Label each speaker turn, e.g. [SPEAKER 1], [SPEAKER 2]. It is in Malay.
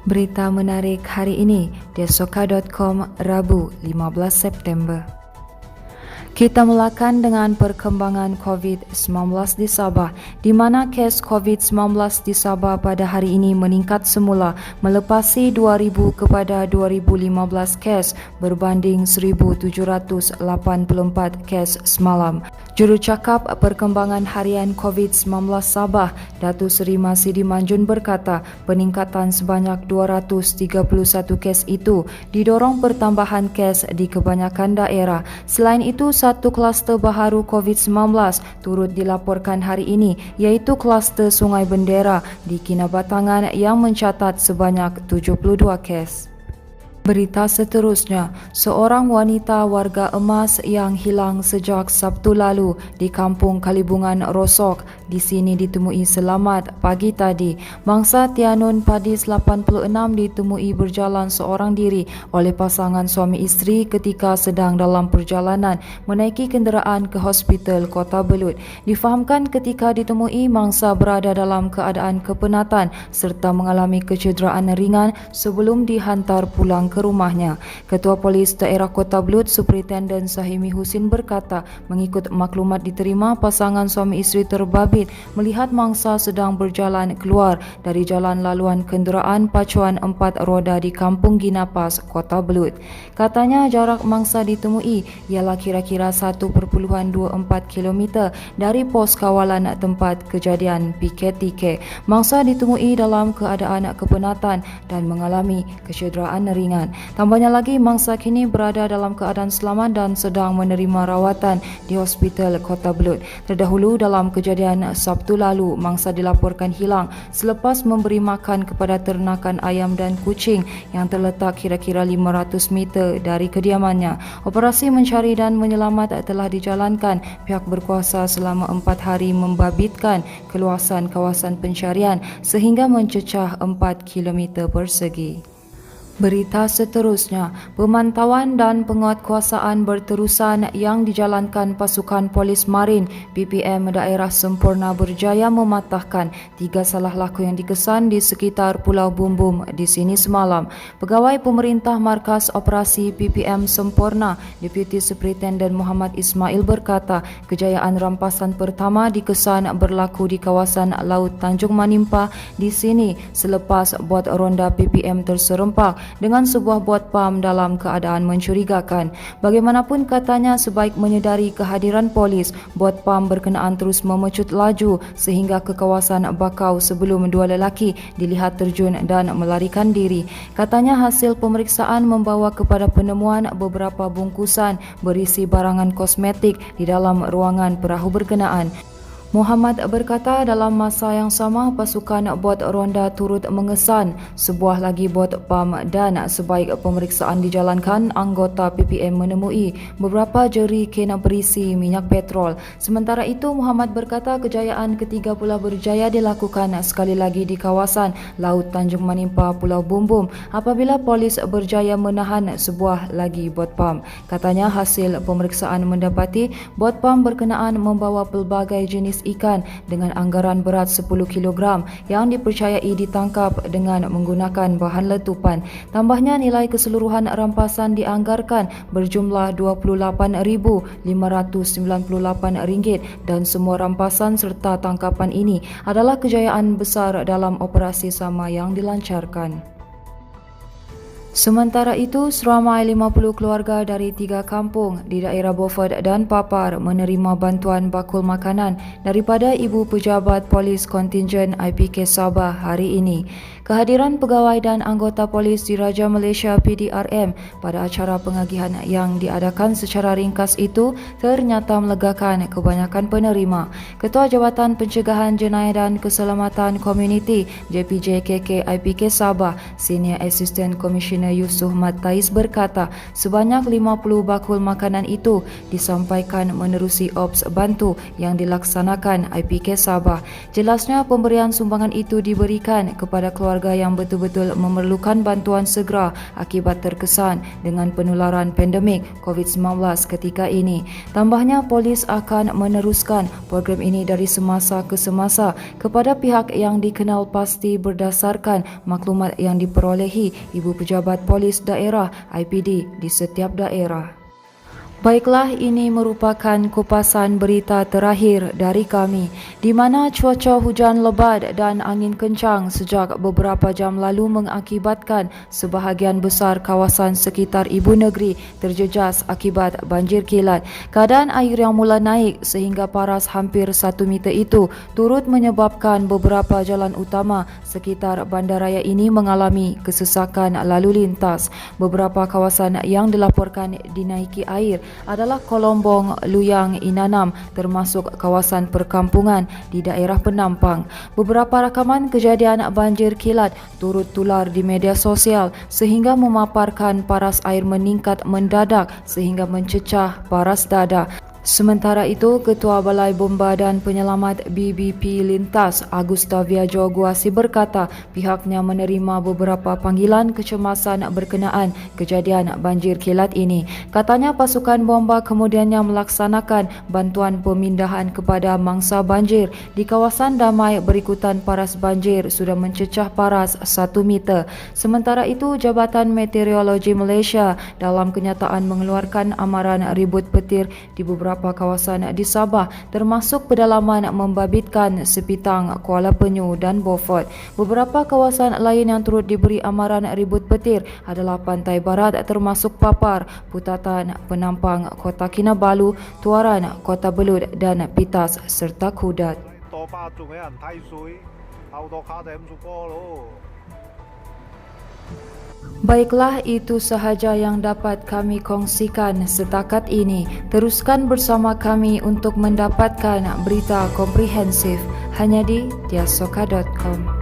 [SPEAKER 1] Berita menarik hari ini di Soka.com Rabu 15 September. Kita mulakan dengan perkembangan COVID-19 di Sabah, di mana kes COVID-19 di Sabah pada hari ini meningkat semula melepasi 2,000 kepada 2,015 kes berbanding 1,784 kes semalam. Jurucakap Perkembangan Harian COVID-19 Sabah, Datuk Seri Masidi Manjun berkata, peningkatan sebanyak 231 kes itu didorong pertambahan kes di kebanyakan daerah. Selain itu, satu kluster baharu COVID-19 turut dilaporkan hari ini, iaitu kluster Sungai Bendera di Kinabatangan yang mencatat sebanyak 72 kes. Berita seterusnya, seorang wanita warga Emas yang hilang sejak Sabtu lalu di Kampung Kalibungan Rosok di sini ditemui selamat pagi tadi. Mangsa Tianun Padis 86 ditemui berjalan seorang diri oleh pasangan suami isteri ketika sedang dalam perjalanan menaiki kenderaan ke hospital Kota Belud. Difahamkan ketika ditemui mangsa berada dalam keadaan kepenatan serta mengalami kecederaan ringan sebelum dihantar pulang ke rumahnya. Ketua Polis Daerah Kota Belud, Superintendent Sahimi Husin berkata, mengikut maklumat diterima, pasangan suami isteri terbabit melihat mangsa sedang berjalan keluar dari jalan laluan kenderaan pacuan 4 roda di Kampung Ginapas, Kota Belud. Katanya jarak mangsa ditemui ialah kira-kira 1.24 km dari pos kawalan tempat kejadian PKTK. Mangsa ditemui dalam keadaan kepenatan dan mengalami kecederaan ringan. Tambahnya lagi, mangsa kini berada dalam keadaan selamat dan sedang menerima rawatan di Hospital Kota Belud. Terdahulu dalam kejadian Sabtu lalu, mangsa dilaporkan hilang selepas memberi makan kepada ternakan ayam dan kucing yang terletak kira-kira 500 meter dari kediamannya. Operasi mencari dan menyelamat telah dijalankan. Pihak berkuasa selama 4 hari membabitkan keluasan kawasan pencarian sehingga mencecah 4 km persegi. Berita seterusnya, pemantauan dan penguatkuasaan berterusan yang dijalankan pasukan polis marin PPM daerah Semporna berjaya mematahkan 3 salah laku yang dikesan di sekitar Pulau Bumbum di sini semalam. Pegawai Pemerintah Markas Operasi PPM Semporna, Deputi Superintendent Muhammad Ismail berkata, kejayaan rampasan pertama dikesan berlaku di kawasan Laut Tanjung Manimpa di sini selepas bot ronda PPM terserempak dengan sebuah bot pam dalam keadaan mencurigakan. Bagaimanapun katanya, sebaik menyedari kehadiran polis, bot pam berkenaan terus memecut laju sehingga ke kawasan Bakau sebelum 2 lelaki dilihat terjun dan melarikan diri. Katanya hasil pemeriksaan membawa kepada penemuan beberapa bungkusan berisi barangan kosmetik di dalam ruangan perahu berkenaan. Muhammad berkata dalam masa yang sama pasukan bot ronda turut mengesan sebuah lagi bot pam dan sebaik pemeriksaan dijalankan, anggota PPM menemui beberapa jeriken berisi minyak petrol. Sementara itu, Muhammad berkata kejayaan ketiga pula berjaya dilakukan sekali lagi di kawasan Laut Tanjung Manimpa, Pulau Bumbum apabila polis berjaya menahan sebuah lagi bot pam. Katanya hasil pemeriksaan mendapati bot pam berkenaan membawa pelbagai jenis ikan dengan anggaran berat 10 kg yang dipercayai ditangkap dengan menggunakan bahan letupan. Tambahnya, nilai keseluruhan rampasan dianggarkan berjumlah RM28,598 dan semua rampasan serta tangkapan ini adalah kejayaan besar dalam operasi sama yang dilancarkan. Sementara itu, seramai 50 keluarga dari 3 kampung di daerah Beaufort dan Papar menerima bantuan bakul makanan daripada Ibu Pejabat Polis Kontingen IPK Sabah hari ini. Kehadiran pegawai dan anggota polis Diraja Malaysia PDRM pada acara pengagihan yang diadakan secara ringkas itu ternyata melegakan kebanyakan penerima. Ketua Jabatan Pencegahan Jenayah dan Keselamatan Komuniti JPJ KK IPK Sabah, Senior Assistant Commissioner Komisioner Yusof Matais berkata sebanyak 50 bakul makanan itu disampaikan menerusi ops bantu yang dilaksanakan IPK Sabah. Jelasnya pemberian sumbangan itu diberikan kepada keluarga yang betul-betul memerlukan bantuan segera akibat terkesan dengan penularan pandemik COVID-19 ketika ini. Tambahnya, polis akan meneruskan program ini dari semasa ke semasa kepada pihak yang dikenal pasti berdasarkan maklumat yang diperolehi Ibu Pejabat Polis Daerah IPD di setiap daerah. Baiklah, ini merupakan kupasan berita terakhir dari kami, di mana cuaca hujan lebat dan angin kencang sejak beberapa jam lalu mengakibatkan sebahagian besar kawasan sekitar ibu negeri terjejas akibat banjir kilat. Keadaan air yang mula naik sehingga paras hampir 1 meter itu turut menyebabkan beberapa jalan utama sekitar bandaraya ini mengalami kesesakan lalu lintas. Beberapa kawasan yang dilaporkan dinaiki air adalah Kolombong, Luyang, Inanam, termasuk kawasan perkampungan di daerah Penampang. Beberapa rakaman kejadian banjir kilat turut tular di media sosial sehingga memaparkan paras air meningkat mendadak sehingga mencecah paras dada. Sementara itu, Ketua Balai Bomba dan Penyelamat BBP Lintas, Agustavia Joguasi berkata pihaknya menerima beberapa panggilan kecemasan berkenaan kejadian banjir kilat ini. Katanya pasukan bomba kemudiannya melaksanakan bantuan pemindahan kepada mangsa banjir di kawasan Damai berikutan paras banjir sudah mencecah paras 1 meter. Sementara itu, Jabatan Meteorologi Malaysia dalam kenyataan mengeluarkan amaran ribut petir di beberapa kawasan di Sabah termasuk pedalaman membabitkan Sepitang, Kuala Penyu dan Beaufort. Beberapa kawasan lain yang turut diberi amaran ribut petir adalah Pantai Barat termasuk Papar, Putatan, Penampang, Kota Kinabalu, Tuaran, Kota Belud dan Pitas serta Kudat. Baiklah, itu sahaja yang dapat kami kongsikan setakat ini. Teruskan bersama kami untuk mendapatkan berita komprehensif hanya di tiasoka.com.